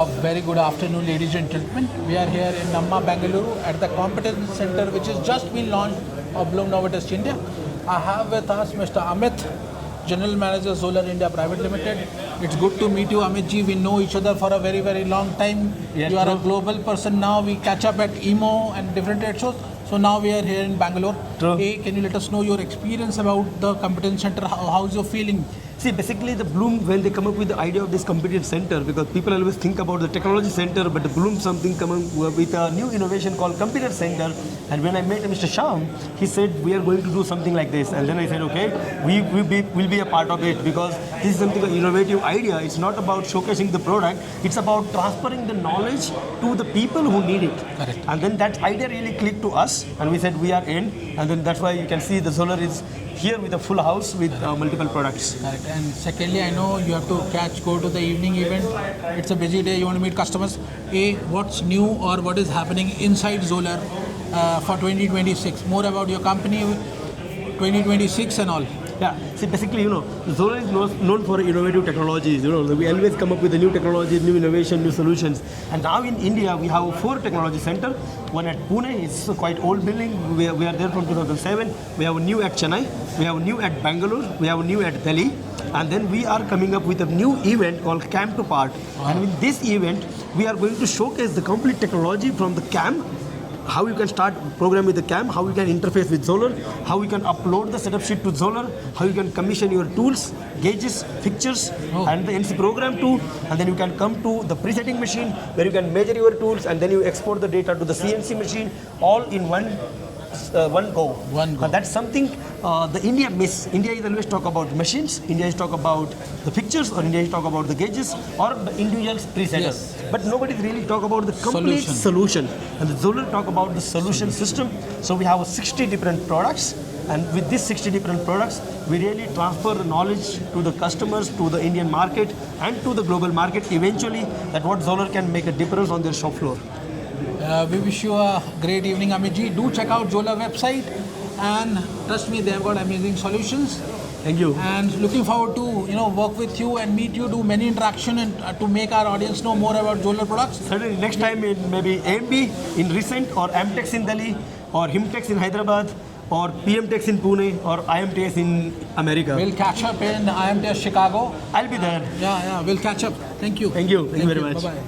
A very good afternoon, ladies and gentlemen. We are here in Namma, Bengaluru at the Competence Center, which has just been launched of Blum Novotest India. I have with us Mr. Amit, General Manager, ZOLLER India Private Limited. It's good to meet you, Amit ji. We know each other for a very, very long time. Yes, you are true. a global person now. We catch up at EMO and different trade shows. So now we are here in Bangalore. True. Hey, can you let us know your experience about the Competence Center? How's your feeling? See, basically the Bloom, when they come up with the idea of this competitive center, because people always think about the technology center, but the Bloom something come up with a new innovation called competitive center. And when I met Mr. Sham, he said, we are going to do something like this. And then I said, okay, we'll be a part of it, because this is something, an innovative idea. It's not about showcasing the product, it's about transferring the knowledge to the people who need it. Correct. And then that idea really clicked to us, and we said, we are in. And then that's why you can see the ZOLLER is here with a full house with multiple products. Correct. And secondly, I know you have to go to the evening event. It's a busy day, you want to meet customers. What's new or what is happening inside ZOLLER for 2026? More about your company, 2026 and all. Yeah, see, basically, ZOLLER is known for innovative technologies. We always come up with the new technologies, new innovation, new solutions. And now in India, we have 4 technology centers. One at Pune, it's a quite old building. We are there from 2007. We have a new at Chennai. We have a new at Bengaluru. We have a new at Delhi. And then we are coming up with a new event called CAM to Part. Wow. And with this event, we are going to showcase the complete technology from the CAM, how you can start program with the CAM, how you can interface with ZOLLER, how you can upload the setup sheet to ZOLLER, how you can commission your tools, gauges, fixtures, and the NC program too, and then you can come to the presetting machine where you can measure your tools, and then you export the data to the CNC machine, all in one go. That's something the India miss. India is always talk about machines, India is talk about the pictures, or India is talk about the gauges, or the individual presetter. Yes. But nobody really talk about the complete solution. And the ZOLLER talk about the solution system. So we have 60 different products. And with these 60 different products, we really transfer the knowledge to the customers, to the Indian market, and to the global market eventually, that what ZOLLER can make a difference on their shop floor. We wish you a great evening, Amit ji. Do check out ZOLLER website, and trust me, they have got amazing solutions. Thank you. And looking forward to work with you and meet you, do many interaction, and to make our audience know more about ZOLLER products. Certainly, next time in maybe AMB in Recent, or Amtex in Delhi, or Himtex in Hyderabad, or PMTex in Pune, or IMTS in America. We'll catch up in IMTS Chicago. I'll be there. Yeah, we'll catch up. Thank you. Thank you very much. Bye-bye.